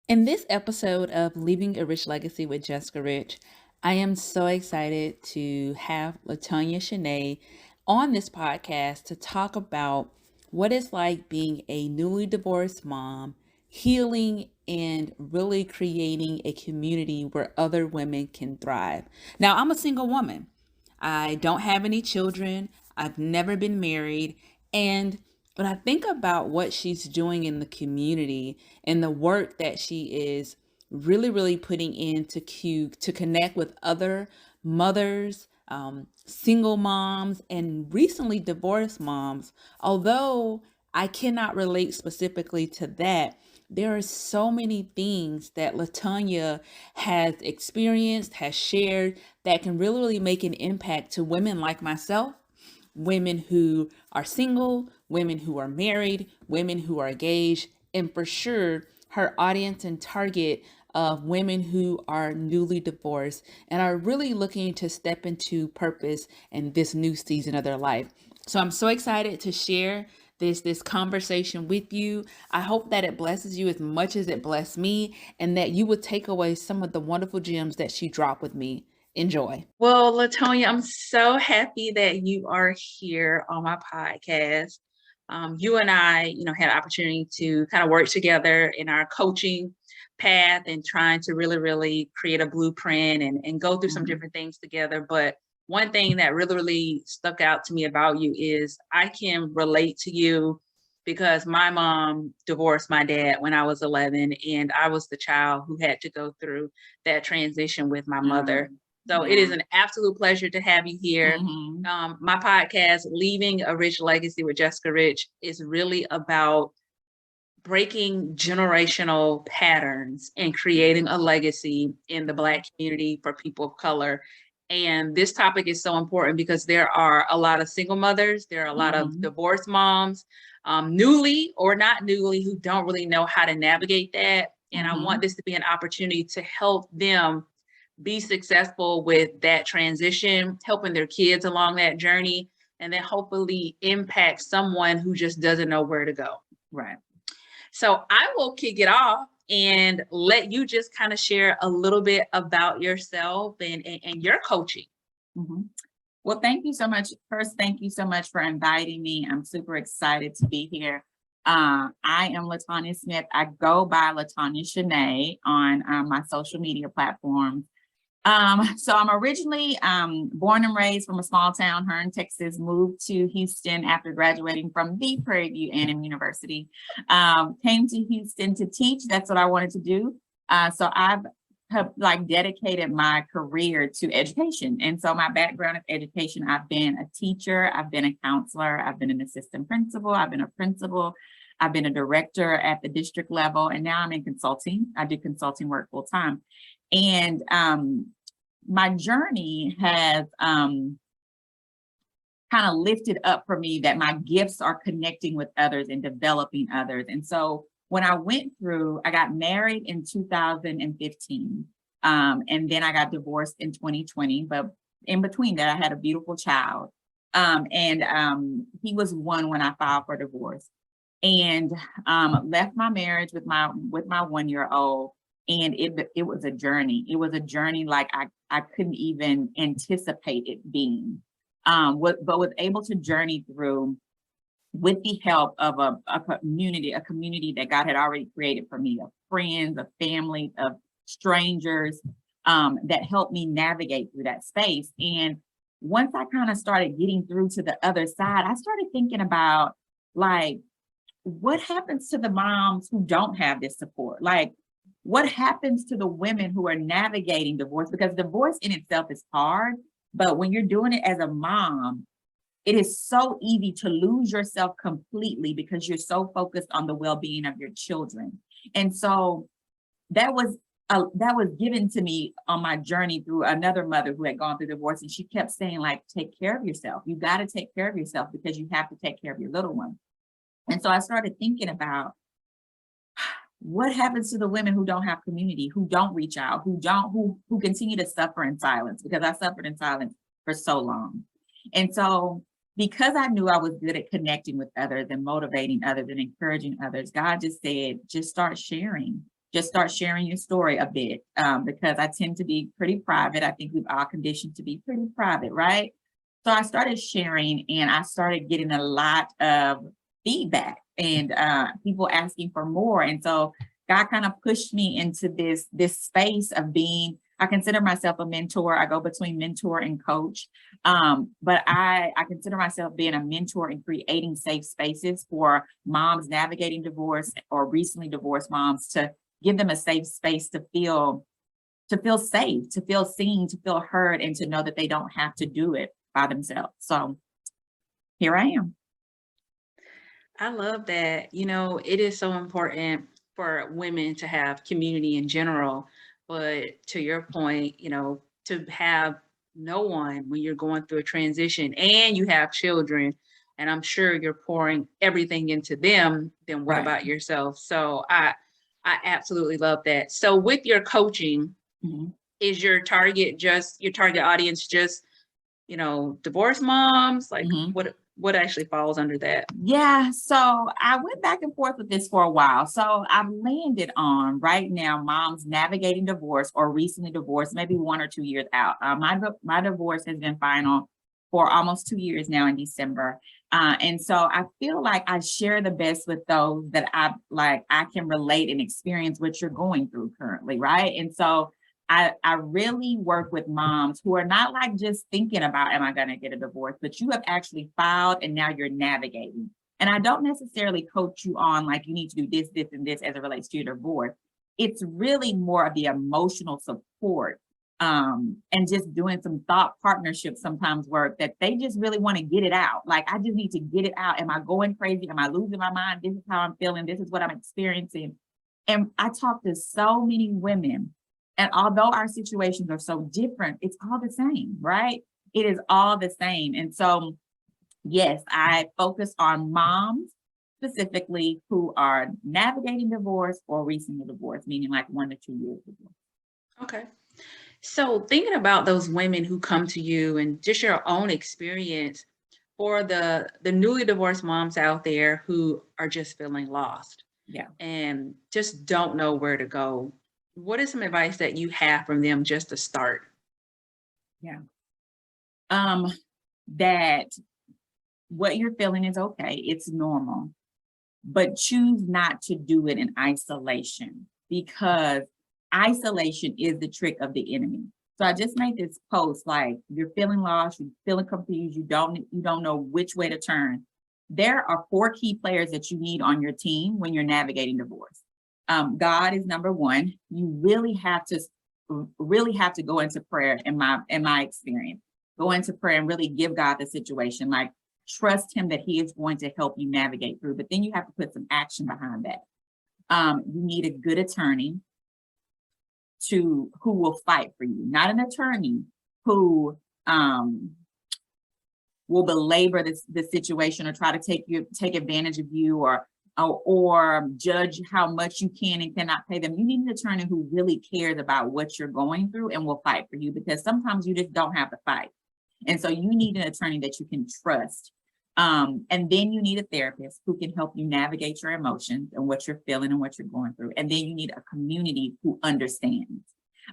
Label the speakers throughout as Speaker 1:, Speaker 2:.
Speaker 1: In this episode of Leaving a Rich Legacy with Jessica Rich, I am so excited to have LaTonya Shanae on this podcast to talk about what it's like being a newly divorced mom, healing and really creating a community where other women can thrive. Now, I'm a single woman. I don't have any children. I've never been married. And when I think about what she's doing in the community and the work that she is really putting in to connect with other mothers, single moms, and recently divorced moms, although I cannot relate specifically to that, there are so many things that LaTonya has experienced, has shared that can really make an impact to women like myself, women who are single, women who are married, women who are engaged, and for sure, her audience and target of women who are newly divorced and are really looking to step into purpose in this new season of their life. So I'm so excited to share this conversation with you. I hope that it blesses you as much as it blessed me and that you would take away some of the wonderful gems that she dropped with me. Enjoy. Well, LaTonya, I'm so happy that you are here on my podcast. You and I, had an opportunity to kind of work together in our coaching path and trying to really create a blueprint and go through some different things together. But one thing that really stuck out to me about you is I can relate to you because my mom divorced my dad when I was 11, and I was the child who had to go through that transition with my mother. So it is an absolute pleasure to have you here. My podcast, Leaving a Rich Legacy with Jessica Rich, is really about breaking generational patterns and creating a legacy in the Black community for people of color. And this topic is so important because there are a lot of single mothers, there are a lot of divorced moms, newly or not newly, who don't really know how to navigate that. And I want this to be an opportunity to help them be successful with that transition, helping their kids along that journey, and then hopefully impact someone who just doesn't know where to go.
Speaker 2: Right.
Speaker 1: So I will kick it off and let you just kind of share a little bit about yourself and your coaching.
Speaker 2: Well, thank you so much. First, thank you so much for inviting me. I'm super excited to be here. I am LaTonya Smith. I go by LaTonya Shanae on my social media platforms. So I'm originally born and raised from a small town, Hearn, Texas, moved to Houston after graduating from the Prairie View A&M University. Came to Houston to teach. That's what I wanted to do. So I've dedicated my career to education. And so my background is education. I've been a teacher, I've been a counselor, I've been an assistant principal, I've been a principal, I've been a director at the district level, and now I'm in consulting. I do consulting work full time. And my journey has kind of lifted up for me that my gifts are connecting with others and developing others. And so when I got married in 2015, and then I got divorced in 2020. But in between that, I had a beautiful child. He was one when I filed for divorce, and left my marriage with my 1-year-old. And it was a journey. It was a journey like I couldn't even anticipate it being, but was able to journey through with the help of a community that God had already created for me, of friends, of family, of strangers, that helped me navigate through that space. And once I kind of started getting through to the other side, I started thinking about, like, what happens to the moms who don't have this support? Like, what happens to the women who are navigating divorce? Because divorce in itself is hard, but when you're doing it as a mom, it is so easy to lose yourself completely because you're so focused on the well-being of your children. And so that was given to me on my journey through another mother who had gone through divorce. And she kept saying, like, take care of yourself. You got to take care of yourself because you have to take care of your little one. And so I started thinking about, what happens to the women who don't have community, who don't reach out, who continue to suffer in silence? Because I suffered in silence for so long. And so because I knew I was good at connecting with others and motivating others and encouraging others, God just said, just start sharing. just start sharing your story a bit, because I tend to be pretty private. I think we've all conditioned to be pretty private, right? So I started sharing and I started getting a lot of feedback and people asking for more. And so God kind of pushed me into this space of being, I consider myself a mentor. I go between mentor and coach. But I consider myself being a mentor in creating safe spaces for moms navigating divorce or recently divorced moms, to give them a safe space to feel safe, to feel seen, to feel heard, and to know that they don't have to do it by themselves. So here I am.
Speaker 1: I love that. You know, it is so important for women to have community in general. But to your point, you know, to have no one when you're going through a transition and you have children, and I'm sure you're pouring everything into them, then what
Speaker 2: Right.
Speaker 1: about yourself? So I absolutely love that. So with your coaching,
Speaker 2: Mhm.
Speaker 1: is your target audience just, you know, divorced moms? Like
Speaker 2: Mhm.
Speaker 1: what actually falls under that?
Speaker 2: Yeah, so I went back and forth with this for a while. So I've landed on right now moms navigating divorce or recently divorced, maybe 1 or 2 years out. My divorce has been final for almost 2 years now in December. And so I feel like I share the best with those that I can relate and experience what you're going through currently, right? And so I really work with moms who are not like just thinking about, am I going to get a divorce, but you have actually filed and now you're navigating. And I don't necessarily coach you on like you need to do this, this, and this as it relates to your divorce. It's really more of the emotional support, and just doing some thought partnership sometimes work that they just really want to get it out. Like, I just need to get it out. Am I going crazy? Am I losing my mind? This is how I'm feeling. This is what I'm experiencing. And I talk to so many women, and although our situations are so different, it's all the same, right? It is all the same. And so, yes, I focus on moms specifically who are navigating divorce or recently divorced, meaning like 1 to 2 years divorce.
Speaker 1: Okay. So thinking about those women who come to you and just your own experience for the newly divorced moms out there who are just feeling lost
Speaker 2: Yeah.
Speaker 1: and just don't know where to go. What is some advice that you have from them just to start?
Speaker 2: Yeah. Um, that what you're feeling is okay. It's normal, but choose not to do it in isolation, because isolation is the trick of the enemy. So I just made this post like, you're feeling lost, you're feeling confused, you don't know which way to turn. There are 4 key players that you need on your team when you're navigating divorce. God is number one. You really have to go into prayer in my experience. Go into prayer and really give God the situation. Like, trust him that he is going to help you navigate through. But then you have to put some action behind that. You need a good attorney who will fight for you, not an attorney who will belabor the situation or try to take advantage of you, or judge how much you can and cannot pay them. You need an attorney who really cares about what you're going through and will fight for you, because sometimes you just don't have to fight. And so you need an attorney that you can trust. And then you need a therapist who can help you navigate your emotions and what you're feeling and what you're going through. And then you need a community who understands,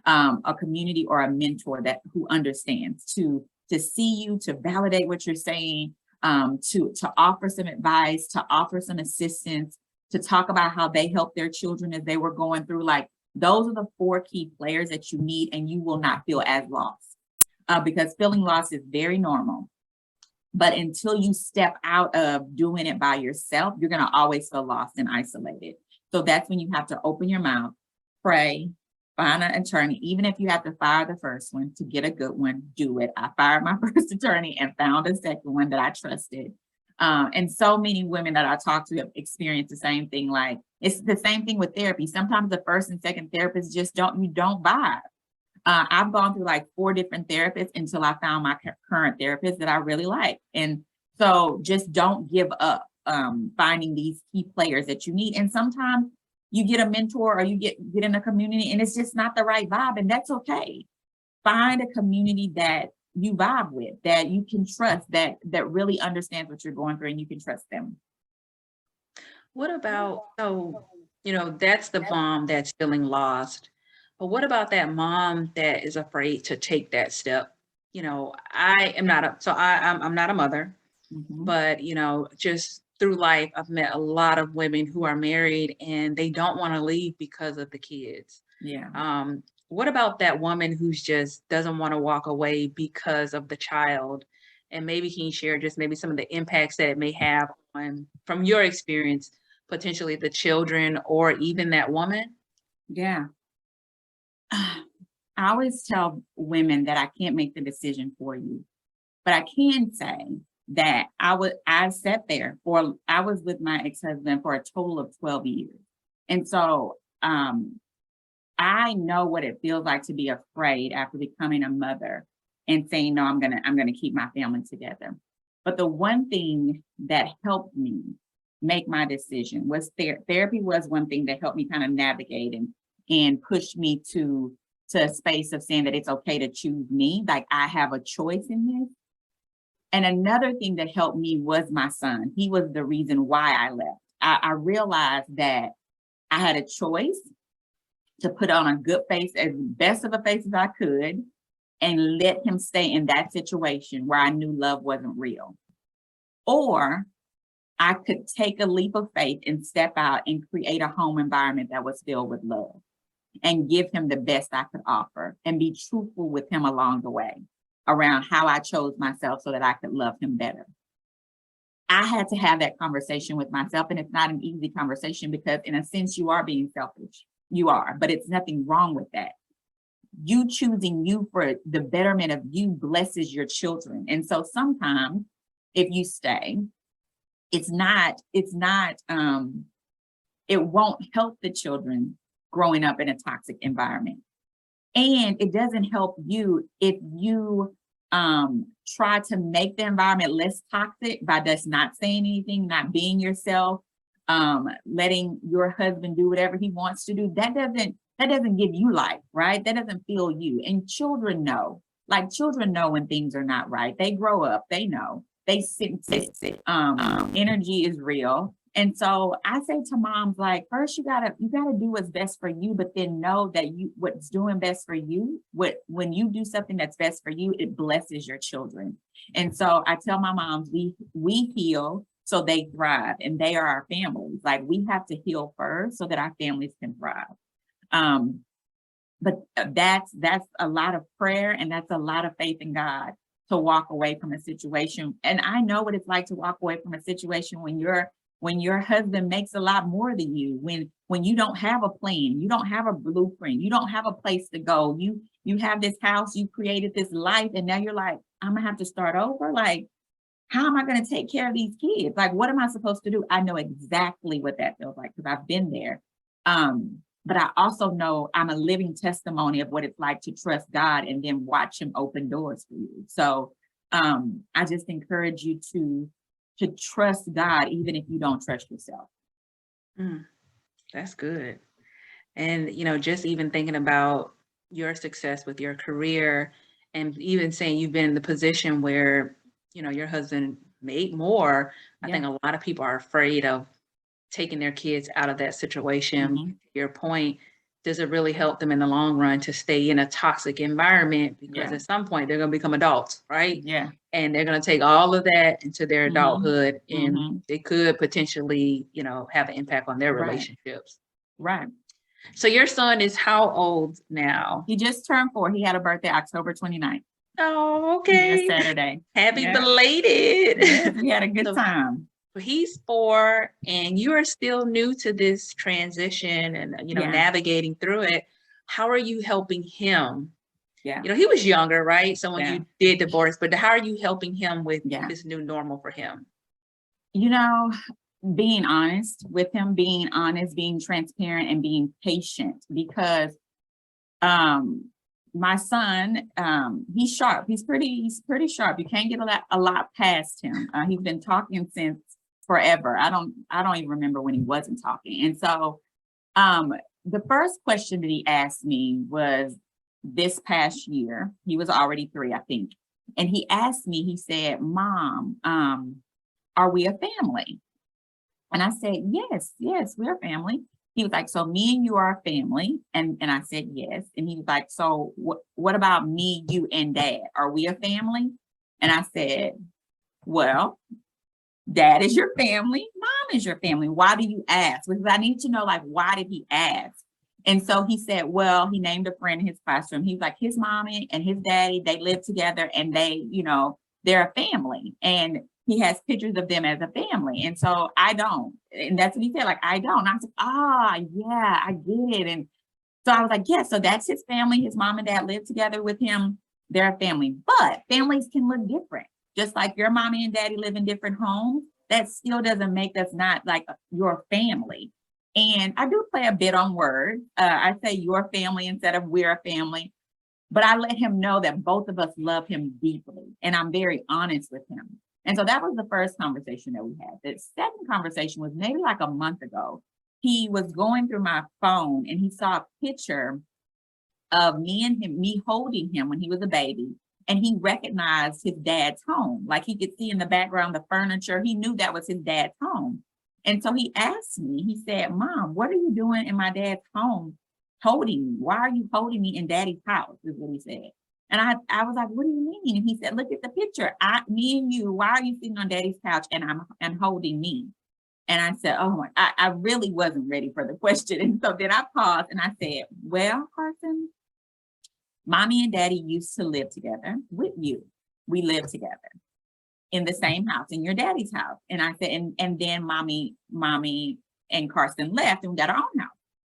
Speaker 2: a community or a mentor who understands to see you, to validate what you're saying, to offer some advice, to offer some assistance, to talk about how they helped their children as they were going through. Like, those are the 4 key players that you need, and you will not feel as lost, because feeling lost is very normal. But until you step out of doing it by yourself, you're going to always feel lost and isolated. So that's when you have to open your mouth, pray, find an attorney. Even if you have to fire the first one to get a good one, do it. I fired my first attorney and found a second one that I trusted. And so many women that I talk to have experienced the same thing. Like, it's the same thing with therapy. Sometimes the first and second therapists just don't vibe. I've gone through like 4 different therapists until I found my current therapist that I really like. And so just don't give up, finding these key players that you need. And sometimes you get a mentor or you get in a community and it's just not the right vibe, and that's okay. Find a community that you vibe with, that you can trust, that really understands what you're going through, and you can trust them.
Speaker 1: What about, so That's the mom that's feeling lost. But what about that mom that is afraid to take that step? I am not I'm not a mother,
Speaker 2: Mhm.
Speaker 1: but just through life, I've met a lot of women who are married and they don't want to leave because of the kids.
Speaker 2: Yeah.
Speaker 1: What about that woman who's just doesn't want to walk away because of the child? And maybe can you share just maybe some of the impacts that it may have on, from your experience, potentially the children or even that woman?
Speaker 2: Yeah. I always tell women that I can't make the decision for you, but I can say that I sat there I was with my ex-husband for a total of 12 years. And so I know what it feels like to be afraid after becoming a mother and saying, no, I'm gonna keep my family together. But the one thing that helped me make my decision was therapy was one thing that helped me kind of navigate and push me to a space of saying that it's okay to choose me, like I have a choice in this. And another thing that helped me was my son. He was the reason why I left. I realized that I had a choice to put on a good face, as best of a face as I could, and let him stay in that situation where I knew love wasn't real. Or I could take a leap of faith and step out and create a home environment that was filled with love and give him the best I could offer and be truthful with him along the way around how I chose myself so that I could love him better. I had to have that conversation with myself, and it's not an easy conversation because in a sense you are being selfish. You are, but it's nothing wrong with that. You choosing you for the betterment of you blesses your children. And so sometimes if you stay, it won't help the children growing up in a toxic environment. And it doesn't help you if you try to make the environment less toxic by just not saying anything, not being yourself, letting your husband do whatever he wants to do. That doesn't give you life, right? That doesn't feel you. And children know, like children know when things are not right. They grow up, they know, they sense it. Energy is real. And so I say to moms, like, first you gotta do what's best for you, but then know that what's doing best for you, when you do something that's best for you, it blesses your children. And so I tell my moms, we heal so they thrive, and they are our families. Like we have to heal first so that our families can thrive. Um, but that's a lot of prayer and that's a lot of faith in God to walk away from a situation. And I know what it's like to walk away from a situation when your husband makes a lot more than you, when you don't have a plan, you don't have a blueprint, you don't have a place to go, you have this house, you created this life, and now you're like, I'm gonna have to start over. Like, how am I going to take care of these kids? Like, what am I supposed to do? I know exactly what that feels like because I've been there. But I also know I'm a living testimony of what it's like to trust God and then watch him open doors for you. So I just encourage you to trust God, even if you don't trust yourself.
Speaker 1: Mm, that's good. And, just even thinking about your success with your career and even saying you've been in the position where, your husband made more, I
Speaker 2: Yeah.
Speaker 1: think a lot of people are afraid of taking their kids out of that situation.
Speaker 2: Hmm.
Speaker 1: To your point, does it really help them in the long run to stay in a toxic environment? Because
Speaker 2: Yeah.
Speaker 1: at some point they're going to become adults, right?
Speaker 2: Yeah.
Speaker 1: And they're going to take all of that into their
Speaker 2: Hmm.
Speaker 1: adulthood, and
Speaker 2: Hmm.
Speaker 1: it could potentially, have an impact on their
Speaker 2: Right.
Speaker 1: relationships.
Speaker 2: Right.
Speaker 1: So your son is how old now?
Speaker 2: He just turned 4. He had a birthday October 29th.
Speaker 1: Oh,
Speaker 2: Yeah,
Speaker 1: okay.
Speaker 2: Saturday.
Speaker 1: Happy
Speaker 2: Yeah.
Speaker 1: belated.
Speaker 2: Yes, we had a good
Speaker 1: So
Speaker 2: time.
Speaker 1: he's 4 and you are still new to this transition and,
Speaker 2: Yeah.
Speaker 1: navigating through it. How are you helping him?
Speaker 2: Yeah.
Speaker 1: He was younger, right? So when
Speaker 2: Yeah.
Speaker 1: you did divorce, but how are you helping him with
Speaker 2: Yeah.
Speaker 1: this new normal for him?
Speaker 2: You know, being honest with him, being honest, being transparent, and being patient because my son, he's sharp. He's pretty sharp. You can't get a lot past him. He's been talking since forever. I don't even remember when he wasn't talking. And so the first question that he asked me was this past year. He was already 3, I think. And he asked me, he said, Mom, are we a family? And I said, yes, we're a family. He was like, so me and you are a family. And I said, yes. And he was like, so what about me, you, and dad? Are we a family? And I said, well, dad is your family. Mom is your family. Why do you ask? Because I need to know, like, why did he ask? And so he said, well, he named a friend in his classroom. He was like, his mommy and his daddy, they live together and they, they're a family. And he has pictures of them as a family. And so I don't. And that's what he said, like, I don't. And I was like, yeah, I get it. And so I was like, yeah, so that's his family. His mom and dad live together with him. They're a family. But families can look different. Just like your mommy and daddy live in different homes, that still doesn't make us not like your family. And I do play a bit on words. I say your family instead of we're a family, but I let him know that both of us love him deeply. And I'm very honest with him. And so that was the first conversation that we had. The second conversation was maybe like a month ago. He was going through my phone and he saw a picture of me holding him when he was a baby. And he recognized his dad's home. Like he could see in the background, the furniture. He knew that was his dad's home. And so he asked me, he said, Mom, what are you doing in my dad's home holding me? Why are you holding me in daddy's house? Is what he said. And I was like, what do you mean? And he said, look at the picture. Me and you, why are you sitting on daddy's couch and holding me? And I said, oh my, I really wasn't ready for the question. And so then I paused and I said, well, Carson, mommy and daddy used to live together with you. We lived together in the same house, in your daddy's house. And I said, and then mommy and Carson left and we got our own house.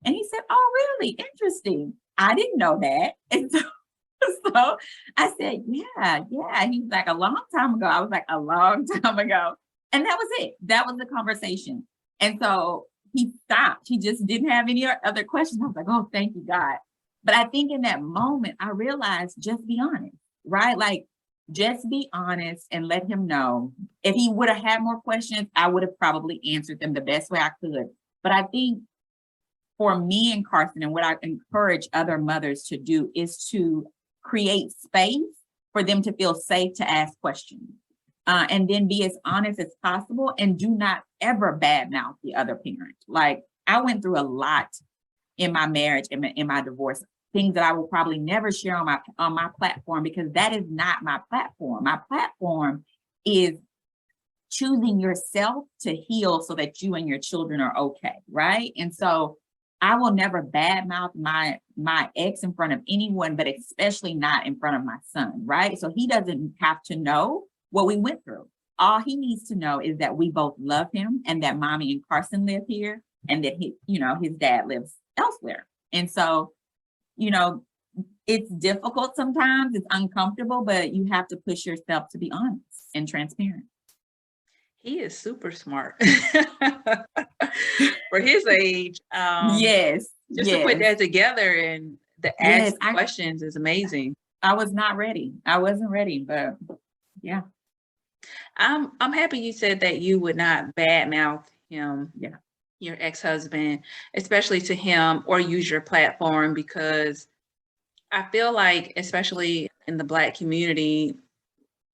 Speaker 2: And he said, oh, really? Interesting. I didn't know that. And so I said, yeah. He's like, a long time ago. I was like, a long time ago. And that was it. That was the conversation. And so he stopped. He just didn't have any other questions. I was like, oh, thank you, God. But I think in that moment, I realized, just be honest, right? Like, just be honest and let him know. If he would have had more questions, I would have probably answered them the best way I could. But I think for me and Carson, and what I encourage other mothers to do is to create space for them to feel safe to ask questions. And then be as honest as possible and do not ever badmouth the other parent. Like, I went through a lot in my marriage and in my divorce, things that I will probably never share on my platform, because that is not my platform. My platform is choosing yourself to heal so that you and your children are okay, right? And so I will never badmouth my ex in front of anyone, but especially not in front of my son, right? So he doesn't have to know what we went through. All he needs to know is that we both love him and that mommy and Carson live here and that his dad lives elsewhere. And so, it's difficult sometimes, it's uncomfortable, but you have to push yourself to be honest and transparent.
Speaker 1: He is super smart for his age.
Speaker 2: Yes.
Speaker 1: Just to put that together and the ask questions is amazing.
Speaker 2: I was not ready. I wasn't ready, but yeah.
Speaker 1: I'm happy you said that you would not badmouth him.
Speaker 2: Yeah.
Speaker 1: Your ex-husband, especially to him, or use your platform, because I feel like, especially in the Black community,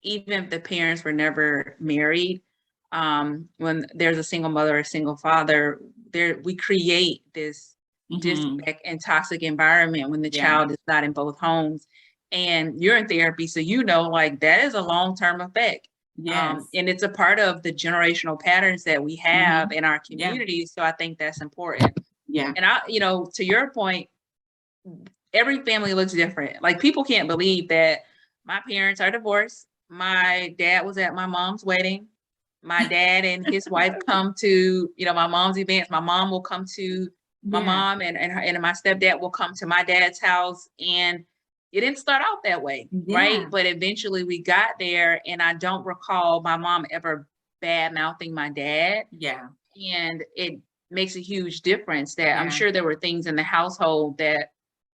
Speaker 1: even if the parents were never married, when there's a single mother or a single father, we create this disconnect and toxic environment when the child is not in both homes. And you're in therapy, so like that is a long-term effect.
Speaker 2: Yes.
Speaker 1: And it's a part of the generational patterns that we have in our community. So I think that's important.
Speaker 2: Yeah.
Speaker 1: And to your point, every family looks different. Like, people can't believe that my parents are divorced. My dad was at my mom's wedding. My dad and his wife come to, my mom's events. My mom will come to my mom, and my stepdad will come to my dad's house. And it didn't start out that way, right? But eventually we got there, and I don't recall my mom ever bad mouthing my dad.
Speaker 2: Yeah.
Speaker 1: And it makes a huge difference that I'm sure there were things in the household that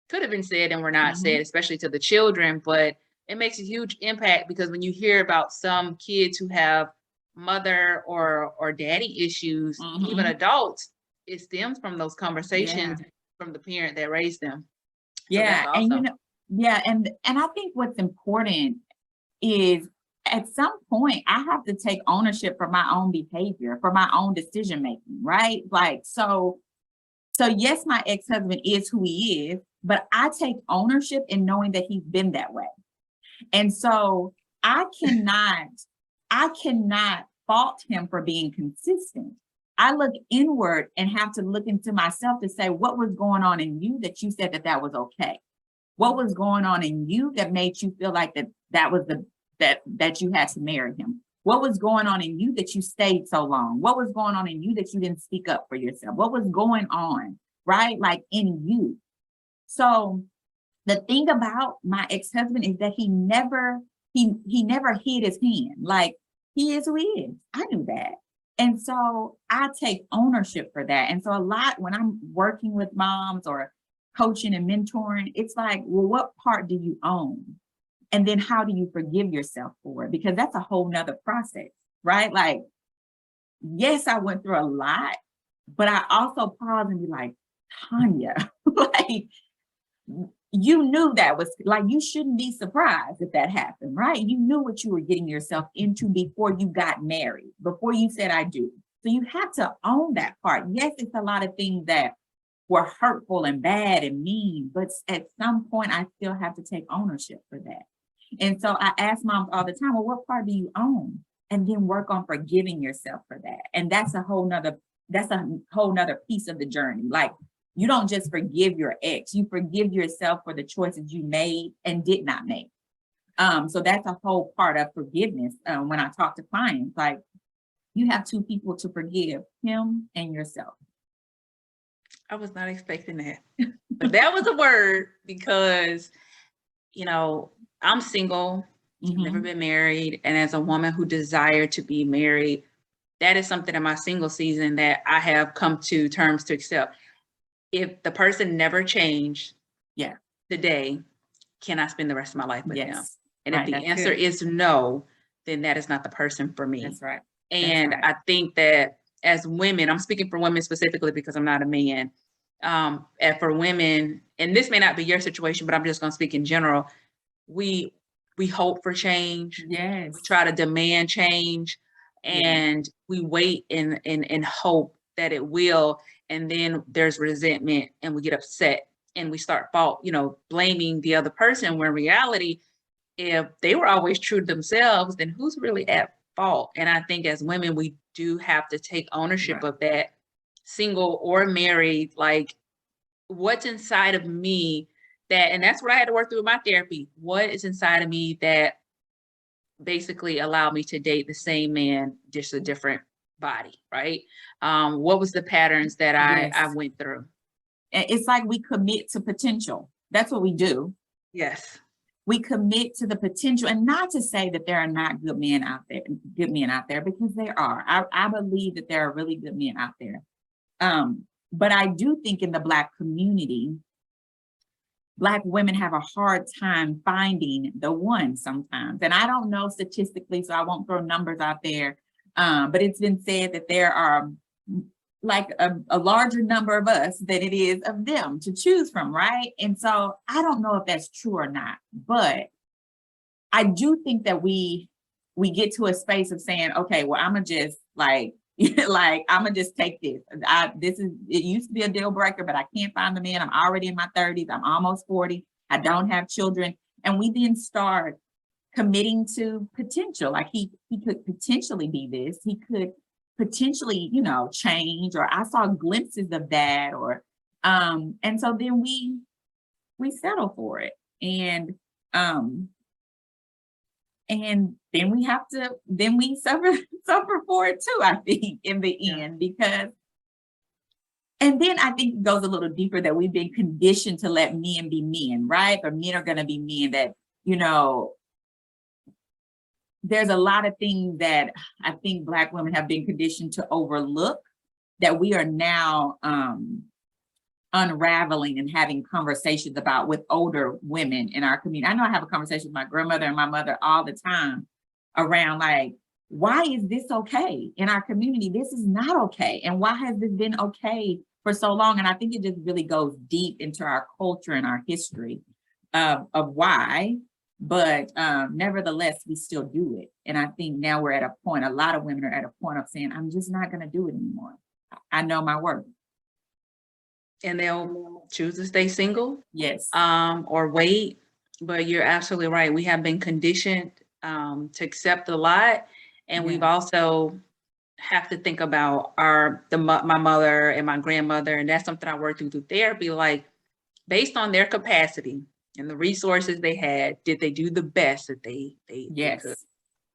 Speaker 1: could have been said and were not said, especially to the children, but it makes a huge impact, because when you hear about some kids who have mother or daddy issues, even adults, it stems from those conversations from the parent that raised them. So that's awesome.
Speaker 2: And I think what's important is, at some point, I have to take ownership for my own behavior, for my own decision making, right? Like, so So yes, my ex-husband is who he is, but I take ownership in knowing that he's been that way. And so I cannot fault him for being consistent. I look inward and have to look into myself to say, what was going on in you that you said that that was okay? What was going on in you that made you feel like that was that you had to marry him? What was going on in you that you stayed so long? What was going on in you that you didn't speak up for yourself? What was going on, right? Like in you. So the thing about my ex-husband is that he never hid his hand. Like, he is who he is. I knew that. And so I take ownership for that. And so a lot when I'm working with moms or coaching and mentoring, it's like, well, what part do you own? And then how do you forgive yourself for it? Because that's a whole nother process, right? Like, yes, I went through a lot, but I also pause and be like, Tanya, like, you knew that was like, you shouldn't be surprised if that happened, right? You knew what you were getting yourself into before you got married, before you said, I do. So you have to own that part. Yes, it's a lot of things that were hurtful and bad and mean, but at some point I still have to take ownership for that. And so I ask moms all the time, well, what part do you own? And then work on forgiving yourself for that. And that's a whole nother piece of the journey. Like, you don't just forgive your ex, you forgive yourself for the choices you made and did not make. So that's a whole part of forgiveness. When I talk to clients, like, you have two people to forgive, him and yourself.
Speaker 1: I was not expecting that, but that was a word because, I'm single, never been married. And as a woman who desired to be married, that is something in my single season that I have come to terms to accept. If the person never changed today, can I spend the rest of my life with them? And if the answer is no, then that is not the person for me.
Speaker 2: That's right.
Speaker 1: And I think that as women, I'm speaking for women specifically because I'm not a man. And for women, and this may not be your situation, but I'm just going to speak in general. We hope for change.
Speaker 2: Yes.
Speaker 1: We try to demand change, and we wait and hope that it will. And then there's resentment, and we get upset, and we start blaming the other person. When in reality, if they were always true to themselves, then who's really at fault? And I think as women, we do have to take ownership of that, single or married. Like, what's inside of me and that's what I had to work through with my therapy. What is inside of me that basically allowed me to date the same man, just a different body, right? What was the patterns that I went through?
Speaker 2: It's like we commit to potential. That's what we do.
Speaker 1: Yes.
Speaker 2: We commit to the potential, and not to say that there are not good men out there, because there are. I believe that there are really good men out there. But I do think in the Black community, Black women have a hard time finding the one sometimes. And I don't know statistically, so I won't throw numbers out there. But it's been said that there are like a larger number of us than it is of them to choose from, right? And so I don't know if that's true or not, but I do think that we get to a space of saying, okay, well, I'm gonna just like I'm gonna just take this. It used to be a deal breaker, but I can't find the man. I'm already in my 30s. I'm almost 40. I don't have children. And we then start committing to potential. Like, he could potentially be this. He could potentially, change, or I saw glimpses of that, or and so then we settle for it. And then we suffer for it too, I think, in the end, because, and then I think it goes a little deeper, that we've been conditioned to let men be men, right? Or men are going to be men, that, there's a lot of things that I think Black women have been conditioned to overlook, that we are now unraveling and having conversations about with older women in our community. I know I have a conversation with my grandmother and my mother all the time around, like, why is this okay in our community? This is not okay. And why has this been okay for so long? And I think it just really goes deep into our culture and our history of why. But nevertheless, we still do it. And I think now we're at a point, a lot of women are at a point of saying, I'm just not going to do it anymore. I know my worth.
Speaker 1: and they'll choose to stay single,
Speaker 2: Yes.
Speaker 1: or wait. But you're absolutely right. We have been conditioned to accept a lot, and we've
Speaker 2: Yeah.
Speaker 1: also have to think about my mother and my grandmother, and that's something I worked through therapy. Like, based on their capacity and the resources they had, did they do the best that they could?
Speaker 2: Yes.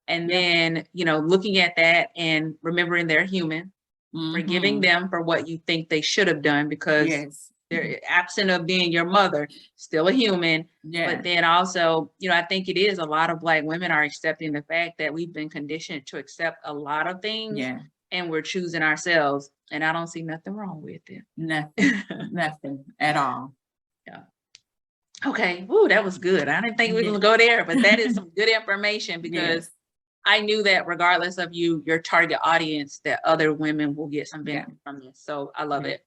Speaker 1: And
Speaker 2: Yeah.
Speaker 1: then, looking at that and remembering they're human, forgiving
Speaker 2: Mm-hmm.
Speaker 1: them for what you think they should have done, because
Speaker 2: Yes.
Speaker 1: they're absent of being your mother, still a human. But
Speaker 2: Yeah.
Speaker 1: then also, I think it is a lot of Black women are accepting the fact that we've been conditioned to accept a lot of things,
Speaker 2: Yeah.
Speaker 1: and we're choosing ourselves. And I don't see nothing wrong with
Speaker 2: Nothing.
Speaker 1: it.
Speaker 2: Nothing at all.
Speaker 1: Yeah. Okay. Woo, that was good. I didn't think we were
Speaker 2: Yeah.
Speaker 1: gonna go there, but that is some good information, because
Speaker 2: Yes.
Speaker 1: I knew that regardless of your target audience, that other women will get some
Speaker 2: Yeah.
Speaker 1: benefit from this. So I love
Speaker 2: Yeah.
Speaker 1: it.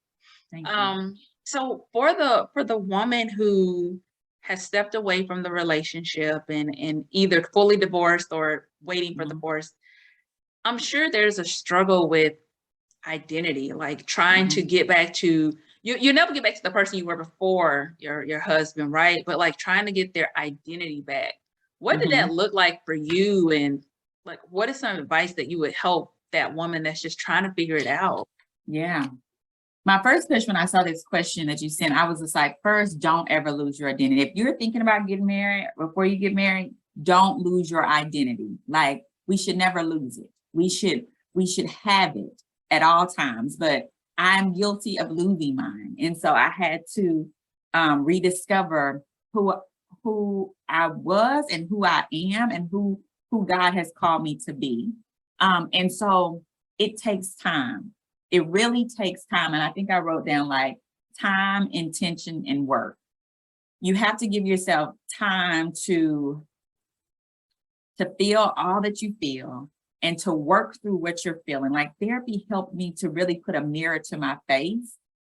Speaker 2: Thank you.
Speaker 1: So for the woman who has stepped away from the relationship and either fully divorced or waiting for
Speaker 2: Mhm.
Speaker 1: divorce, I'm sure there's a struggle with identity, like trying to
Speaker 2: Mhm.
Speaker 1: get back to you never get back to the person you were before your husband, right? But like trying to get their identity back. What did that
Speaker 2: Mhm.
Speaker 1: look like for you? And like, what is some advice that you would help that woman that's just trying to figure it out?
Speaker 2: Yeah. My first question when I saw this question that you sent, I was just like, first, don't ever lose your identity. If you're thinking about getting married, before you get married, don't lose your identity. Like, we should never lose it. We should have it at all times. But I'm guilty of losing mine. And so I had to rediscover who who I was and who I am and who God has called me to be. And so it takes time. It really takes time. And I think I wrote down like time, intention, and work. You have to give yourself time to feel all that you feel and to work through what you're feeling. Like, therapy helped me to really put a mirror to my face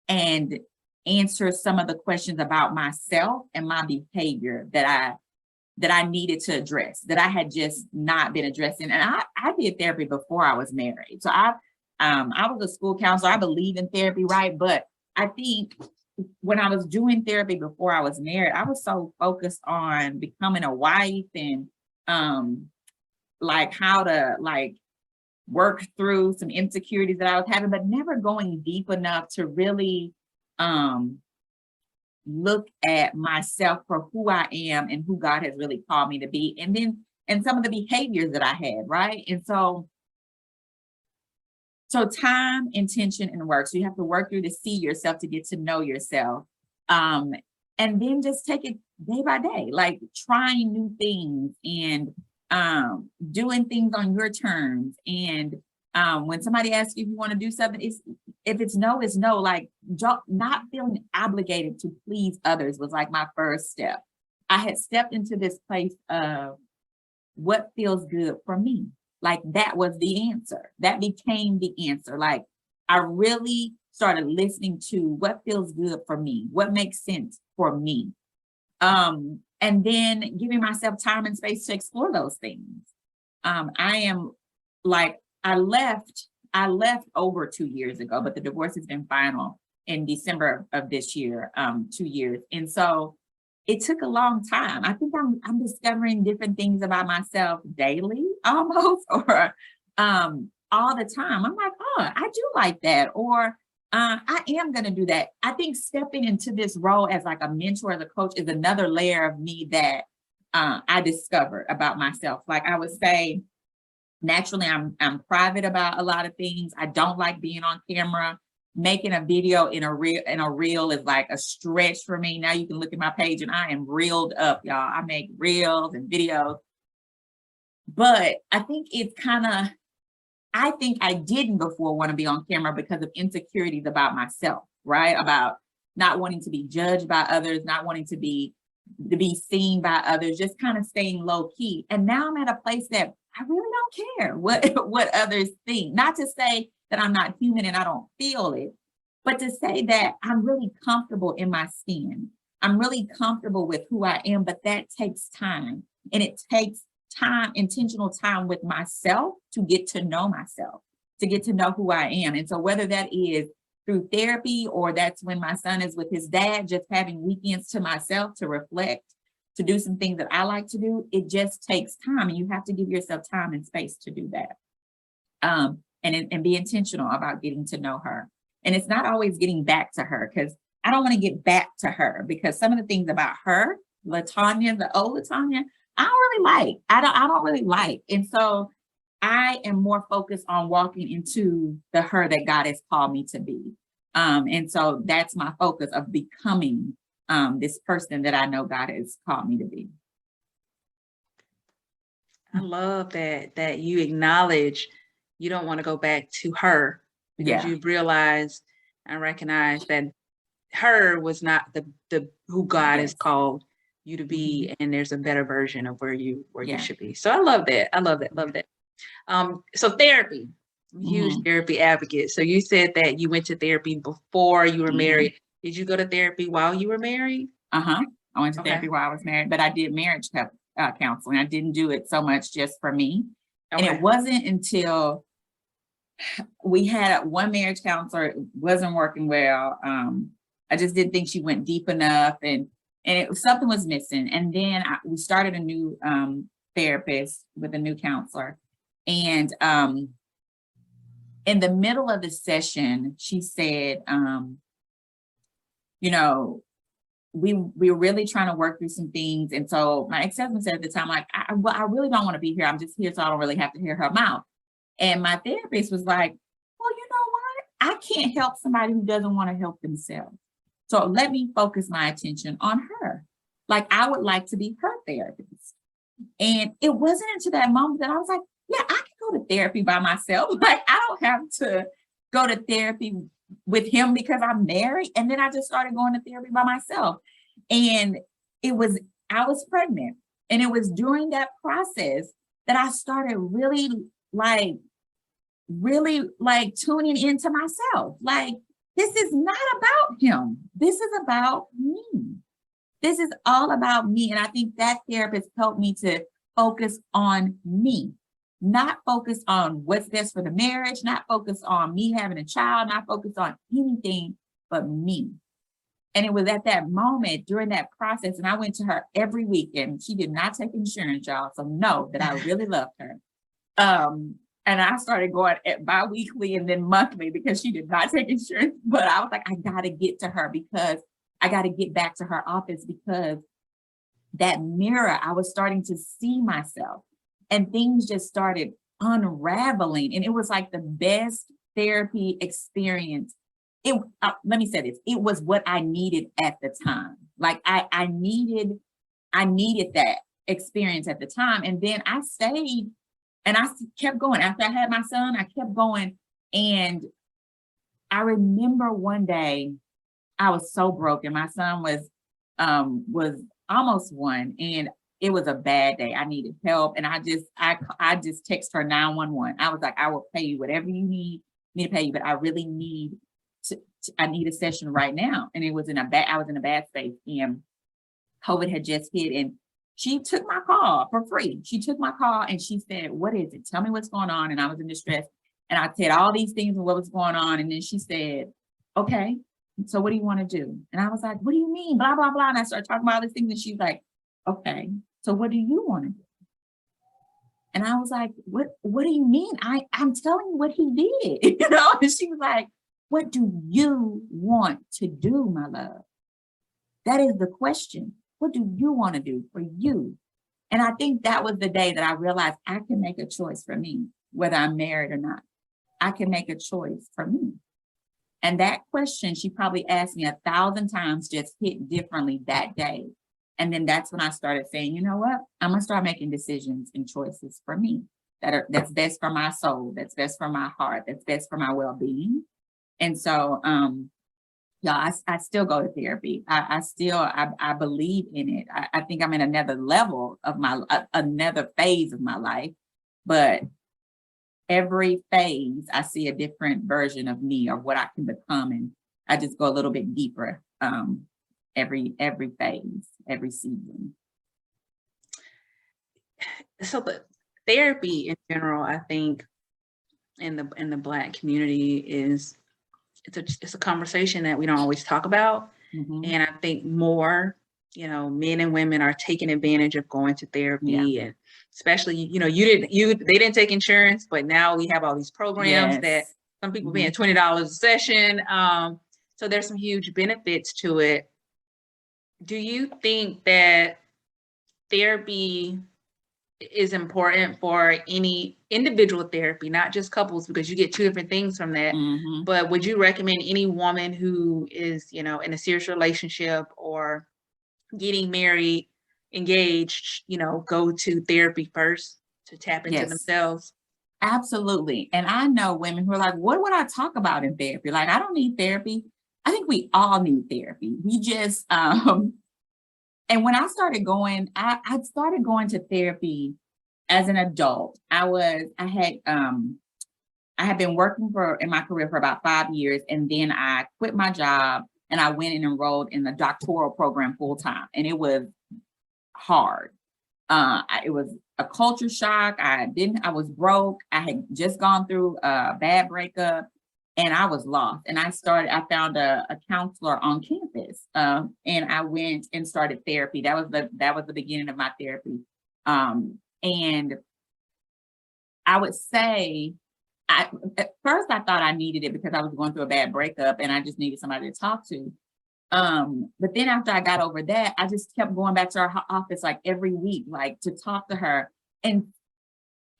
Speaker 2: and answer some of the questions about myself and my behavior that I needed to address, that I had just not been addressing. And I did therapy before I was married. So I was a school counselor. I believe in therapy, right? But I think when I was doing therapy before I was married, I was so focused on becoming a wife and um like how to like work through some insecurities that I was having, but never going deep enough to really um look at myself for who I am and who God has really called me to be. And some of the behaviors that I had, right? And so time, intention, and work. So you have to work through to see yourself, to get to know yourself. Um, and then just take it day by day, like trying new things and doing things on your terms. And when somebody asks you if you want to do something, if it's no, it's no. Like, not feeling obligated to please others was like my first step. I had stepped into this place of what feels good for me. Like, that was the answer. That became the answer. Like, I really started listening to what feels good for me, what makes sense for me. And then giving myself time and space to explore those things. I am like, I left over 2 years ago, but the divorce has been final in December of this year, 2 years. And so it took a long time. I think I'm discovering different things about myself daily almost, or all the time. I'm like, oh, I do like that, or I am gonna do that. I think stepping into this role as like a mentor, as a coach, is another layer of me that I discovered about myself. Like, I would say, naturally, I'm private about a lot of things. I don't like being on camera. Making a video in a reel is like a stretch for me. Now you can look at my page and I am reeled up, y'all. I make reels and videos. But I think it's kind of, I think I didn't before want to be on camera because of insecurities about myself, right? About not wanting to be judged by others, not wanting to be seen by others, just kind of staying low key. And now I'm at a place that I really don't care what others think. Not to say that I'm not human and I don't feel it, but to say that I'm really comfortable in my skin. I'm really comfortable with who I am, but that takes time. And it takes time, intentional time with myself, to get to know myself, to get to know who I am. And so whether that is through therapy, or that's when my son is with his dad, just having weekends to myself to reflect, to do some things that I like to do. It just takes time, and you have to give yourself time and space to do that. And be intentional about getting to know her. And it's not always getting back to her, because I don't want to get back to her, because some of the things about her, LaTonya, the old LaTonya, I don't really like. I don't really like. And so I am more focused on walking into the her that God has called me to be. And so that's my focus of becoming this person that I know God has called me to be.
Speaker 1: I love that you acknowledge you don't want to go back to her, because
Speaker 2: Yeah.
Speaker 1: you realize and recognize that her was not the who God has
Speaker 2: Yes.
Speaker 1: called you to be, and there's a better version of where you
Speaker 2: Yeah.
Speaker 1: should be. So I love that. I love that. Love that. So therapy, I'm a huge therapy advocate. So you said that you went to therapy before you were married. Did you go to therapy while you were married?
Speaker 2: I went to therapy while I was married, but I did marriage counseling. I didn't do it so much just for me. And it wasn't until we had one marriage counselor, it wasn't working well. I just didn't think she went deep enough, and something was missing. And then we started a new therapist with a new counselor. And in the middle of the session, she said, you know, we were really trying to work through some things. And so my ex-husband said at the time, like, I really don't want to be here. I'm just here so I don't really have to hear her mouth. And my therapist was like, well, you know what? I can't help somebody who doesn't want to help themselves. So let me focus my attention on her. Like, I would like to be her therapist. And it wasn't until that moment that I was like, yeah, I can go to therapy by myself. Like, I don't have to go to therapy with him because I'm married. And then I just started going to therapy by myself. And I was pregnant. And it was during that process that I started really tuning into myself. Like, this is not about him. This is about me. This is all about me. And I think that therapist helped me to focus on me, not focus on what's best for the marriage, not focus on me having a child, not focus on anything but me. And it was at that moment during that process, and I went to her every week, and she did not take insurance, y'all. So know that I really loved her. And I started going bi-weekly and then monthly because she did not take insurance. But I was like, I got to get to her, because I got to get back to her office, because that mirror, I was starting to see myself, and things just started unraveling. And it was like the best therapy experience. Let me say this. It was what I needed at the time. Like I needed that experience at the time. And then I stayed. And I kept going. After I had my son, I kept going. And I remember one day I was so broken. My son was almost 1, and it was a bad day. I needed help. And I just text her 911. I was like, I will pay you whatever you need me to pay you, but I really need I need a session right now. And I was in a bad space, and COVID had just hit, and she took my call for free. She took my call and she said, what is it? Tell me what's going on. And I was in distress. And I said all these things and what was going on. And then she said, okay, so what do you want to do? And I was like, what do you mean? Blah, blah, blah. And I started talking about all these things. And she's like, okay, so what do you want to do? And I was like, what do you mean? I'm telling you what he did, And she was like, what do you want to do, my love? That is the question. What do you want to do for you? And I think that was the day that I realized I can make a choice for me, whether I'm married or not. I can make a choice for me. And that question, she probably asked me 1,000 times, just hit differently that day. And then that's when I started saying, you know what? I'm going to start making decisions and choices for me that's best for my soul, that's best for my heart, that's best for my well-being. And so, yeah, I still go to therapy. I believe in it. I think I'm in another level of another phase of my life, but every phase I see a different version of me or what I can become. And I just go a little bit deeper every phase, every season.
Speaker 1: So the therapy in general, I think in the Black community is it's a conversation that we don't always talk about.
Speaker 2: Mhm.
Speaker 1: And I think more, men and women are taking advantage of going to
Speaker 2: Yeah.
Speaker 1: therapy, and especially, they didn't take insurance, but now we have all these programs that
Speaker 2: Yes.
Speaker 1: some people paying
Speaker 2: Mhm.
Speaker 1: $20 a session. So there's some huge benefits to it. Do you think that therapy is important for any individual therapy, not just couples, because you get two different things from that?
Speaker 2: Mhm.
Speaker 1: But would you recommend any woman who is, in a serious relationship or getting married, engaged, go to therapy first to tap into
Speaker 2: Yes.
Speaker 1: themselves?
Speaker 2: Absolutely. And I know women who are like, what would I talk about in therapy? Like, I don't need therapy. I think we all need therapy. We just and when I started going, I started going to therapy as an adult. I had been working in my career for about 5 years, and then I quit my job and I went and enrolled in the doctoral program full time. And it was hard. It was a culture shock. I was broke. I had just gone through a bad breakup and I was lost. And I found a counselor on campus. And I went and started therapy. That was the beginning of my therapy. And I would say, at first I thought I needed it because I was going through a bad breakup and I just needed somebody to talk to. But then after I got over that, I just kept going back to our office like every week, like to talk to her. And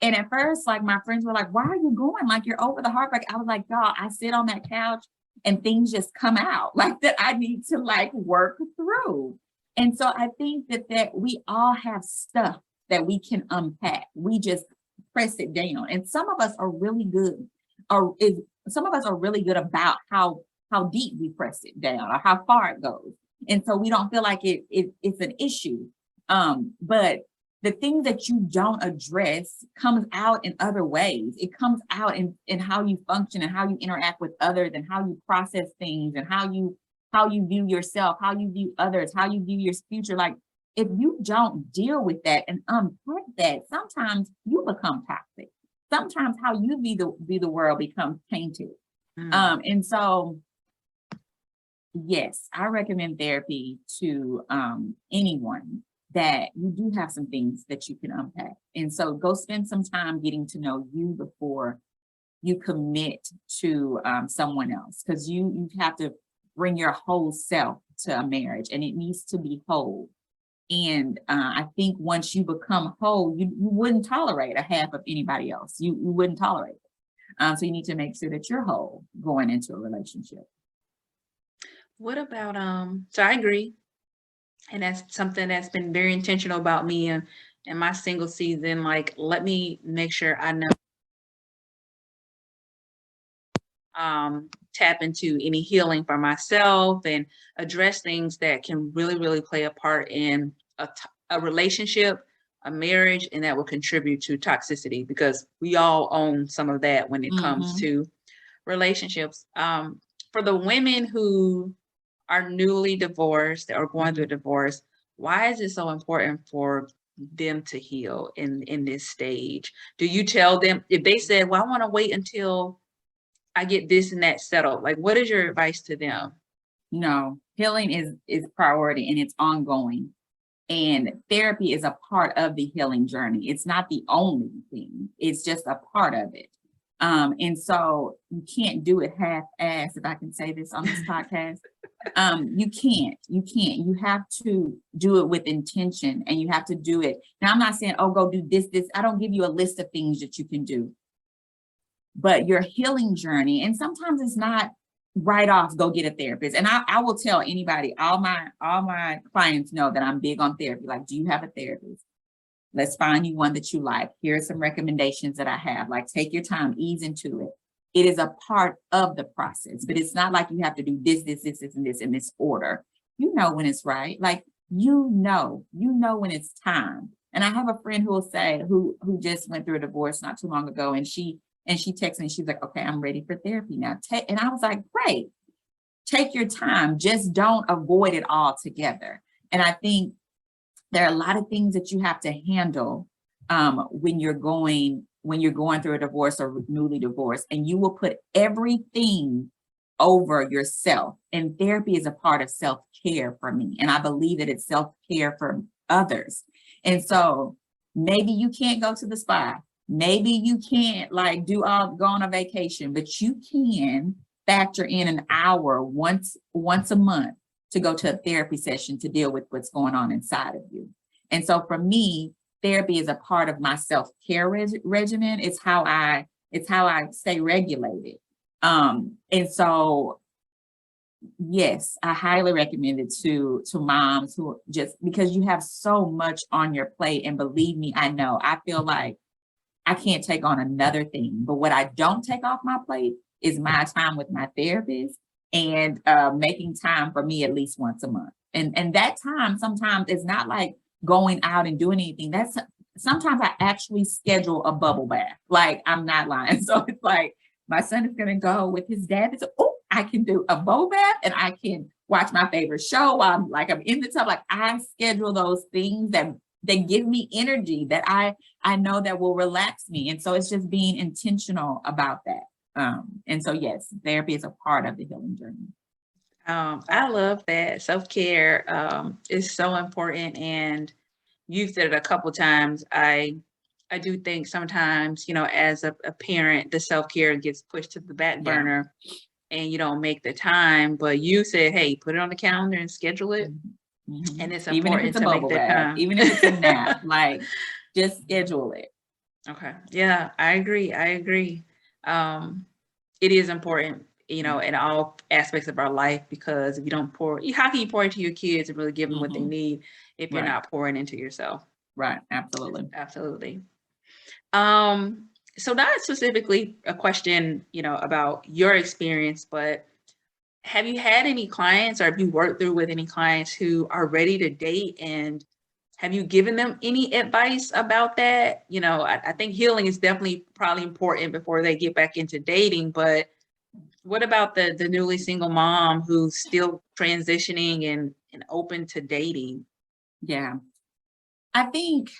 Speaker 2: at first, like my friends were like, why are you going? Like you're over the heartbreak. I was like, y'all, I sit on that couch and things just come out like that I need to like work through. And so I think that we all have stuff that we can unpack. We just press it down. And some of us are really good, some of us are really good about how deep we press it down or how far it goes. And so we don't feel like it's an issue. But the thing that you don't address comes out in other ways. It comes out in how you function and how you interact with others and how you process things and how you view yourself, how you view others, how you view your future. Like if you don't deal with that and unpack that, sometimes you become toxic. Sometimes how you view the world becomes tainted. And so yes, I recommend therapy to anyone that you do have some things that you can unpack. And so go spend some time getting to know you before you commit to someone else, because you have to bring your whole self to a marriage and it needs to be whole. And I think once you become whole, you wouldn't tolerate a half of anybody else. You wouldn't tolerate it. So you need to make sure that you're whole going into a relationship.
Speaker 1: What about so I agree. And that's something that's been very intentional about me and my single season. Like, let me make sure I know tap into any healing for myself and address things that can really, really play a part in a relationship, a marriage, and that will contribute to toxicity, because we all own some of that when it comes
Speaker 2: Mm-hmm.
Speaker 1: to relationships. For the women who are newly divorced or going through a divorce, why is it so important for them to heal in this stage? Do you tell them, if they said, well, I want to wait until I get this and that settled, like what is your advice to them?
Speaker 2: No, healing is priority and it's ongoing. And therapy is a part of the healing journey. It's not the only thing. It's just a part of it. And so you can't do it half-ass, if I can say this on this podcast. You can't. You have to do it with intention and you have to do it. Now, I'm not saying, oh, go do this. I don't give you a list of things that you can do. But your healing journey, and sometimes it's not right off, go get a therapist. And I will tell anybody, all my clients know that I'm big on therapy. Like, do you have a therapist? Let's find you one that you like. Here are some recommendations that I have. Like, take your time, ease into it. It is a part of the process, but it's not like you have to do this, and this in this order. You know when it's right. Like, you know when it's time. And I have a friend who will say, who just went through a divorce not too long ago, and she texted me, she's like, okay, I'm ready for therapy now. And I was like, great, take your time. Just don't avoid it altogether. And I think there are a lot of things that you have to handle when you're going through a divorce or newly divorced, and you will put everything over yourself. And therapy is a part of self-care for me. And I believe that it's self-care for others. And so maybe you can't go to the spa. Maybe you can't like go on a vacation, but you can factor in an hour once a month to go to a therapy session to deal with what's going on inside of you. And so for me, therapy is a part of my self-care regimen. It's how I stay regulated. And so yes, I highly recommend it to moms who just because you have so much on your plate. And believe me, I feel like I can't take on another thing. But what I don't take off my plate is my time with my therapist and making time for me at least once a month. And that time sometimes it's not like going out and doing anything. That's sometimes I actually schedule a bubble bath. Like I'm not lying. So it's like my son is gonna go with his dad. It's I can do a bubble bath and I can watch my favorite show while I'm in the tub. Like I schedule those things that give me energy that I know that will relax me. And so it's just being intentional about that. And so yes, therapy is a part of the healing journey.
Speaker 1: I love that. Self-care is so important. And you've said it a couple times. I do think sometimes, as a parent, the self-care gets pushed to the back burner and you don't make the time. But you said, hey, put it on the calendar and schedule it.
Speaker 2: Mm-hmm.
Speaker 1: And it's
Speaker 2: even if
Speaker 1: important
Speaker 2: it's a
Speaker 1: to make
Speaker 2: bubble
Speaker 1: the
Speaker 2: bath,
Speaker 1: time.
Speaker 2: even if it's a nap, like just schedule it.
Speaker 1: Okay. Yeah, I agree. It is important, in all aspects of our life, because if you don't how can you pour into your kids and really give them what they need if you're not pouring into yourself?
Speaker 2: Right. Absolutely.
Speaker 1: Absolutely. So not specifically a question, about your experience, but have you had any clients or have you worked through with any clients who are ready to date, and have you given them any advice about that? I think healing is definitely probably important before they get back into dating, but what about the newly single mom who's still transitioning and open to dating?
Speaker 2: Yeah. I think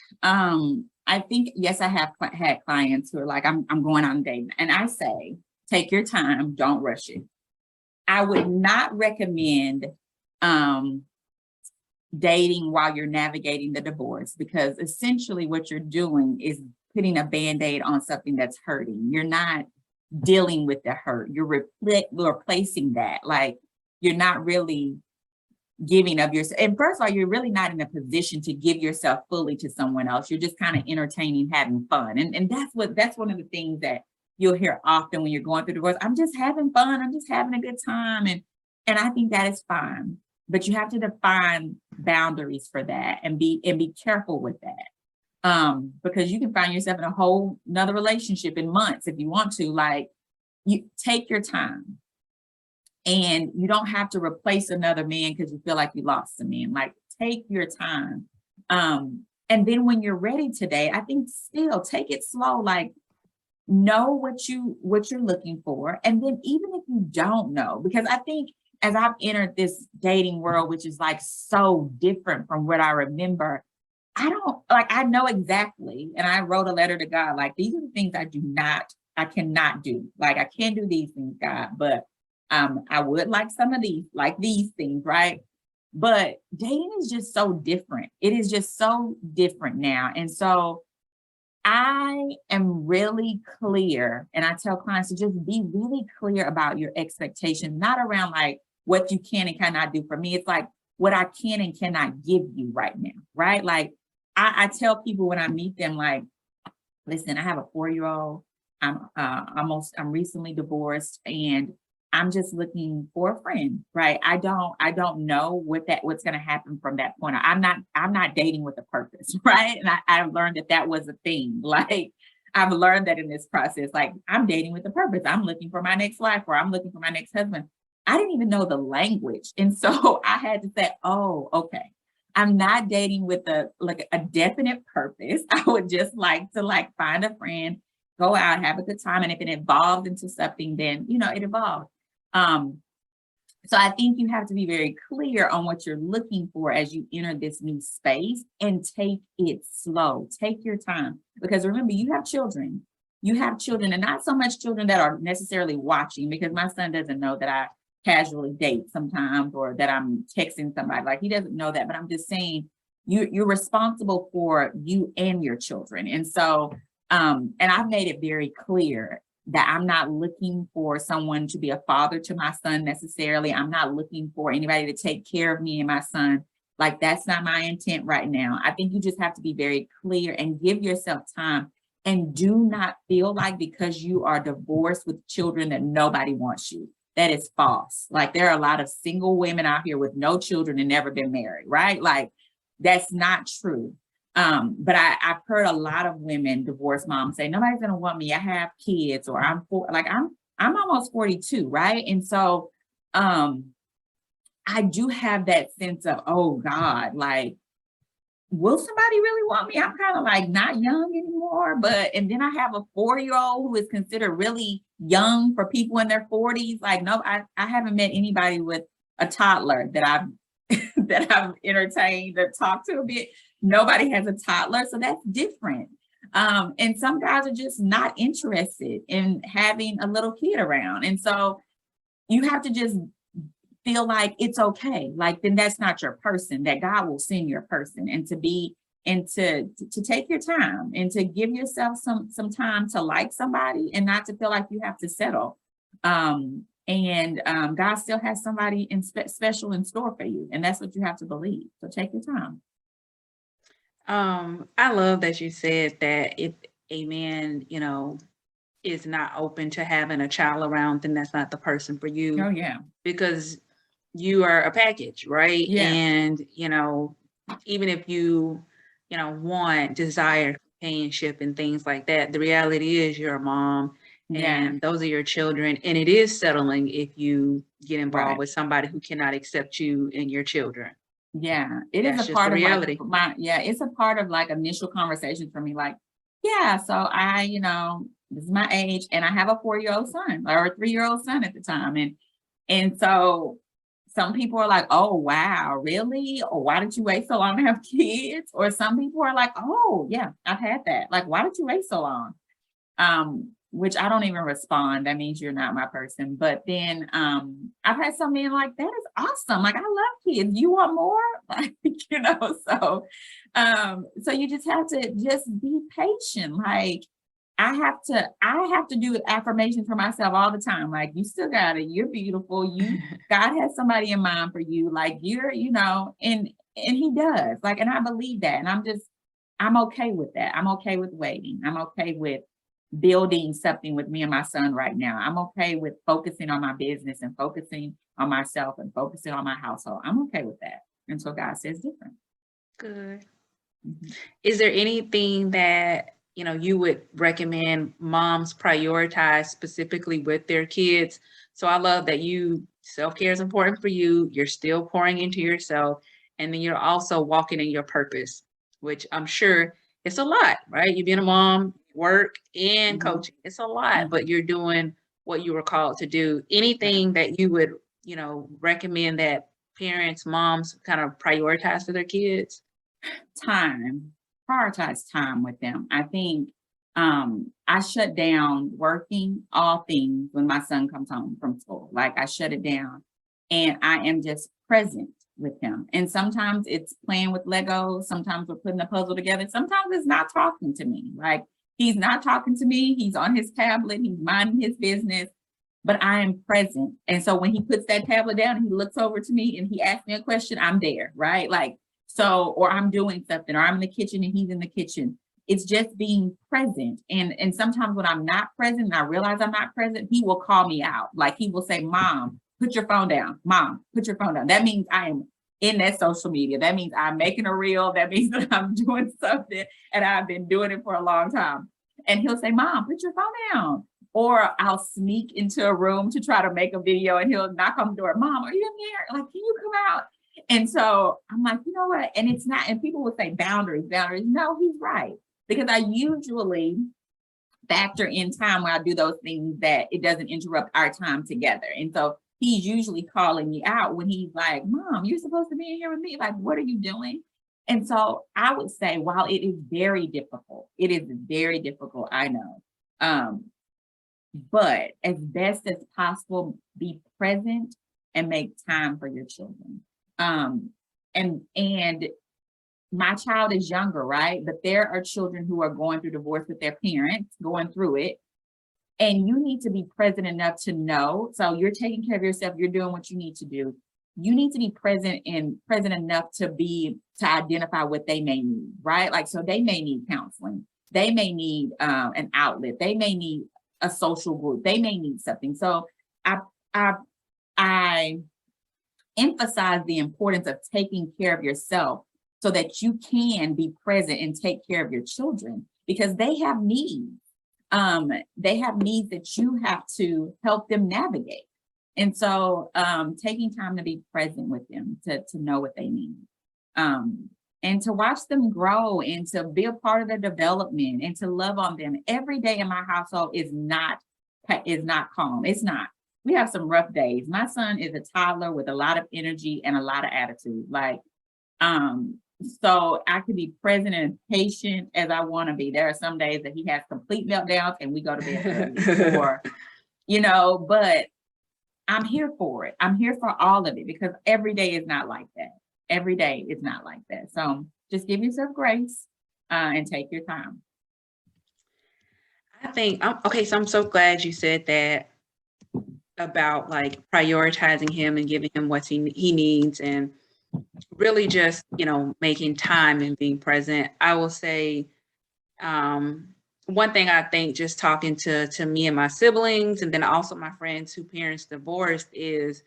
Speaker 2: yes, I have had clients who are like, I'm going on a date, and I say, take your time, don't rush it. I would not recommend dating while you're navigating the divorce, because essentially what you're doing is putting a band-aid on something that's hurting. You're not dealing with the hurt. You're replacing that. Like you're not really giving of yourself. And first of all, you're really not in a position to give yourself fully to someone else. You're just kind of entertaining, having fun. And that's one of the things that you'll hear often when you're going through divorce. I'm just having fun. I'm just having a good time. And I think that is fine. But you have to define boundaries for that and be careful with that. Because you can find yourself in a whole another relationship in months if you want to. Like, you take your time. And you don't have to replace another man because you feel like you lost a man. Like, take your time. And then when you're ready today, I think still take it slow. Like, know what you're looking for. And then even if you don't know, because I think as I've entered this dating world, which is like so different from what I remember, I know exactly. And I wrote a letter to God, like, these are the things I cannot do. Like, I can't do these things, God, but I would like some of these things, right? But dating is just so different. It is just so different now. And so I am really clear, and I tell clients to just be really clear about your expectations, not around like what you can and cannot do. For me, it's like what I can and cannot give you right now, right? Like I tell people when I meet them, like, listen, I have a 4-year-old. I'm recently divorced, and I'm just looking for a friend, right? I don't know what's going to happen from that point. I'm not dating with a purpose, right? And I've learned that was a thing. Like, I've learned that in this process, like, I'm dating with a purpose. I'm looking for my next life, or I'm looking for my next husband. I didn't even know the language. And so I had to say, oh, okay. I'm not dating with a definite purpose. I would just like to find a friend, go out, have a good time. And if it evolved into something, then, it evolved. So I think you have to be very clear on what you're looking for as you enter this new space, and take it slow. Take your time, because remember, you have children. you have children, and not so much children that are necessarily watching, because my son doesn't know that I casually date sometimes, or that I'm texting somebody. Like, he doesn't know that, but I'm just saying you're responsible for you and your children. And so, and I've made it very clear that I'm not looking for someone to be a father to my son necessarily. I'm not looking for anybody to take care of me and my son. Like, that's not my intent right now. I think you just have to be very clear and give yourself time, and do not feel like because you are divorced with children that nobody wants you. That is false. Like, there are a lot of single women out here with no children and never been married, right? Like, that's not true. But I've heard a lot of women, divorced moms, say, nobody's gonna want me. I have kids, or I'm almost 42, right? And so I do have that sense of, oh God, like, will somebody really want me? I'm kind of like not young anymore, but, and then I have a 4-year-old who is considered really young for people in their 40s. Like, no, I haven't met anybody with a toddler that I've that I've entertained or talked to a bit. Nobody has a toddler, so that's different. And some guys are just not interested in having a little kid around. And so you have to just feel like it's okay. Like, then that's not your person, that God will send your person. And to be, and to take your time, and to give yourself some time to like somebody, and not to feel like you have to settle. God still has somebody special in store for you, and that's what you have to believe. So take your time.
Speaker 1: I love that you said that if a man, is not open to having a child around, then that's not the person for you,
Speaker 2: Oh yeah.
Speaker 1: because you are a package, right?
Speaker 2: Yeah.
Speaker 1: And, even if you, desire companionship and things like that, the reality is you're a mom,
Speaker 2: Yeah.
Speaker 1: and those are your children. And it is settling if you get involved
Speaker 2: Right.
Speaker 1: with somebody who cannot accept you and your children.
Speaker 2: Yeah. It is
Speaker 1: That's
Speaker 2: a
Speaker 1: just the
Speaker 2: part of like
Speaker 1: reality.
Speaker 2: it's a part of like initial conversations for me. Like, yeah, so this is my age, and I have a 4-year-old son, or a 3-year-old son at the time. And so some people are like, oh, wow, really? Or why did you wait so long to have kids? Or some people are like, oh, yeah, I've had that. Like, why did you wait so long? Which I don't even respond. That means you're not my person. But then I've had some men like, that is awesome. Like, I love kids. You want more? Like, so you just have to just be patient. Like, I have to do affirmations for myself all the time. Like, you still got it. You're beautiful. God has somebody in mind for you. Like, and he does. Like, and I believe that. And I'm okay with that. I'm okay with waiting. I'm okay with building something with me and my son right now. I'm okay with focusing on my business, and focusing on myself, and focusing on my household. I'm okay with that until God says different.
Speaker 1: Good.
Speaker 2: Mhm.
Speaker 1: Is there anything that, you would recommend moms prioritize specifically with their kids? So I love that self-care is important for you. You're still pouring into yourself, and then you're also walking in your purpose, which I'm sure it's a lot, right? You've been a mom, work, and
Speaker 2: Mhm.
Speaker 1: coaching. It's a lot,
Speaker 2: Mhm.
Speaker 1: but you're doing what you were called to do.
Speaker 2: Right.
Speaker 1: Anything that you would, recommend that parents, moms kind of prioritize for their kids?
Speaker 2: Time, prioritize time with them. I think I shut down working all things when my son comes home from school. Like, I shut it down, and I am just present with him. And sometimes it's playing with Legos, sometimes we're putting a puzzle together, sometimes it's not talking to me. Like, he's not talking to me, he's on his tablet, he's minding his business, but I am present. And so when he puts that tablet down and he looks over to me and he asks me a question, I'm there, right? Like, so, or I'm doing something, or I'm in the kitchen and he's in the kitchen. It's just being present. And sometimes when I'm not present and I realize I'm not present, he will call me out. Like, he will say, Mom, put your phone down. Mom, put your phone down. That means I am in that social media. That means I'm making a reel. That means that I'm doing something, and I've been doing it for a long time. And he'll say, Mom, put your phone down. Or I'll sneak into a room to try to make a video, and he'll knock on the door. Mom, are you in there? Like, can you come out? And so I'm like, you know what? And it's not, and people will say boundaries, boundaries. No, he's right. Because I usually factor in time when I do those things that it doesn't interrupt our time together. And so he's usually calling me out when he's like, Mom, you're supposed to be in here with me. Like, what are you doing? And so I would say, while it is very difficult, I know. But as best as possible, be present and make time for your children. And my child is younger, right? But there are children who are going through divorce with their parents, going through it. And you need to be present enough to know. So you're taking care of yourself, you're doing what you need to do. You need to be present enough to identify what they may need, right? Like, so they may need counseling. They may need an outlet. They may need a social group. They may need something. So I emphasize the importance of taking care of yourself so that you can be present and take care of your children, because they have needs. They have needs that you have to help them navigate. And so taking time to be present with them, to know what they need, and to watch them grow and to be a part of their development and to love on them. Every day in my household is not calm. It's not. We have some rough days. My son is a toddler with a lot of energy and a lot of attitude. Like, so I can be present and patient as I want to be. There are some days that he has complete meltdowns and we go to bed early, or, but I'm here for it. I'm here for all of it, because every day is not like that. Every day is not like that. So just give yourself grace and take your time.
Speaker 1: I think, okay, so I'm so glad you said that about like prioritizing him and giving him what he needs, and really just, making time and being present. I will say, one thing I think, just talking to me and my siblings, and then also my friends who parents divorced, is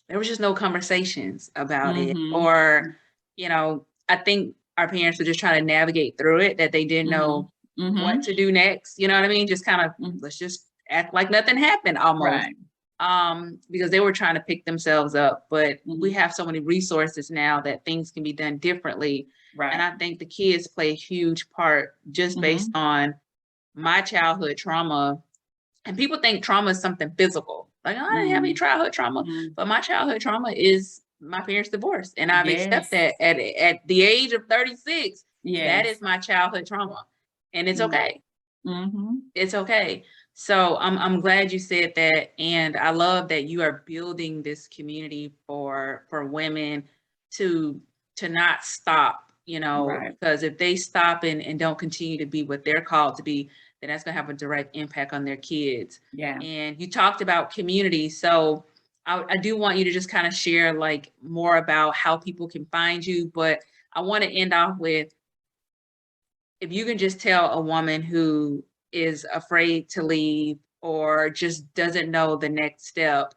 Speaker 1: there was just no conversations about it. Or, I think our parents were just trying to navigate through it, that they didn't know what to do next. You know what I mean? Just kind of, let's just act like nothing happened almost.
Speaker 2: Right.
Speaker 1: Because they were trying to pick themselves up. But we have so many resources now that things can be done differently.
Speaker 2: Right.
Speaker 1: And I think the kids play a huge part, just based on my childhood trauma. And people think trauma is something physical. Like, I didn't have any childhood trauma. But my childhood trauma is my parents' divorce. And I've accepted that at the age of 36, that is my childhood trauma. And it's okay. It's okay. So I'm glad you said that. And I love that you are building this community for women to not stop, because if they stop and don't continue to be what they're called to be, then that's going to have a direct impact on their kids.
Speaker 2: Yeah.
Speaker 1: And you talked about community. So I do want you to just kind of share like more about how people can find you. But I want to end off with, if you can just tell a woman who is afraid to leave or just doesn't know the next step,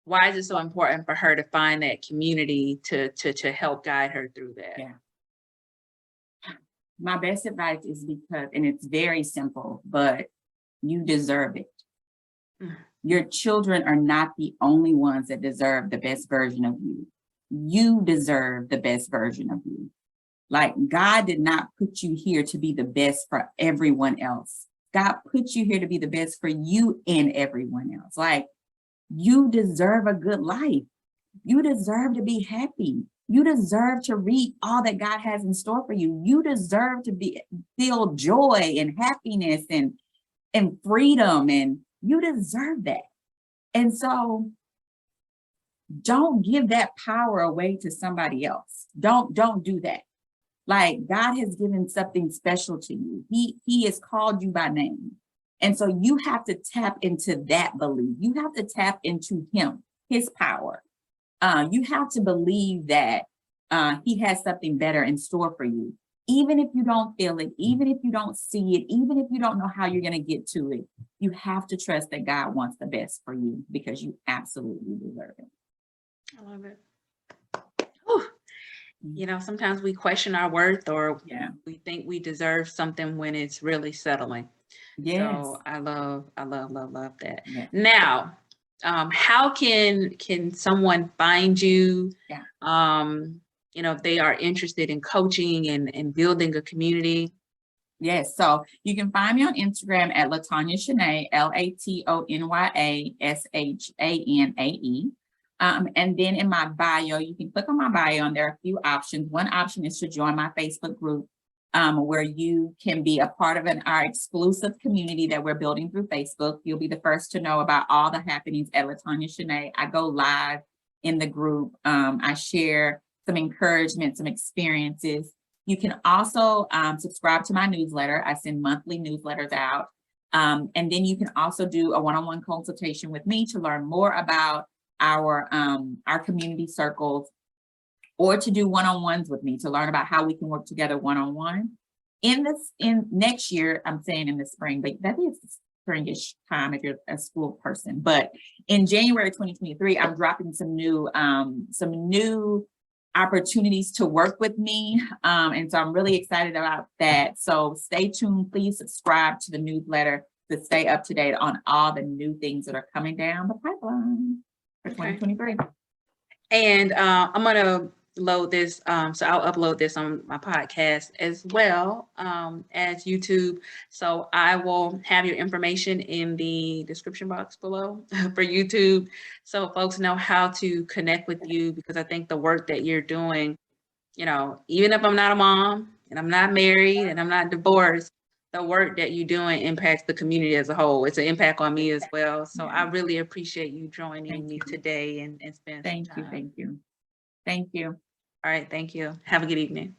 Speaker 1: why is it so important for her to find that community to help guide her through that?
Speaker 2: Yeah. My best advice is because, and it's very simple, but you deserve it. Your children are not the only ones that deserve the best version of you. You deserve the best version of you. Like, God did not put you here to be the best for everyone else. God put you here to be the best for you and everyone else. Like, you deserve a good life. You deserve to be happy. You deserve to reap all that God has in store for you. You deserve to feel joy and happiness and freedom, and you deserve that. And so don't give that power away to somebody else. Don't do that. Like, God has given something special to you. He has called you by name. And so you have to tap into that belief. You have to tap into him, his power. You have to believe that he has something better in store for you. Even if you don't feel it, even if you don't see it, even if you don't know how you're going to get to it, you have to trust that God wants the best for you, because you absolutely deserve it.
Speaker 1: I love it. Whew. Sometimes we question our worth, or we think we deserve something when it's really settling.
Speaker 2: Yes.
Speaker 1: So I love that.
Speaker 2: Yeah.
Speaker 1: Now, how can someone find you?
Speaker 2: Yeah.
Speaker 1: If they are interested in coaching and building a community.
Speaker 2: Yes. So you can find me on Instagram at LaTonya Shanae, LaTonyashanae. And then in my bio, you can click on my bio, and there are a few options. One option is to join my Facebook group. where you can be a part of our exclusive community that we're building through Facebook. You'll be the first to know about all the happenings at LaTonya Shanae. I go live in the group. I share some encouragement, some experiences. You can also subscribe to my newsletter. I send monthly newsletters out. And then you can also do a one-on-one consultation with me to learn more about our community circles, or to do one-on-ones with me to learn about how we can work together one-on-one. In next year, I'm saying in the spring, but that is springish time if you're a school person. But in January 2023, I'm dropping some new opportunities to work with me. And so I'm really excited about that. So stay tuned. Please subscribe to the newsletter to stay up to date on all the new things that are coming down the pipeline for 2023.
Speaker 1: And I'm going to load this. So I'll upload this on my podcast as well as YouTube. So I will have your information in the description box below for YouTube, so folks know how to connect with you, because I think the work that you're doing, you know, even if I'm not a mom and I'm not married and I'm not divorced, the work that you're doing impacts the community as a whole. It's an impact on me as well. So I really appreciate you joining me today and spending some time.
Speaker 2: Thank you. Thank you.
Speaker 1: All right. Thank you. Have a good evening.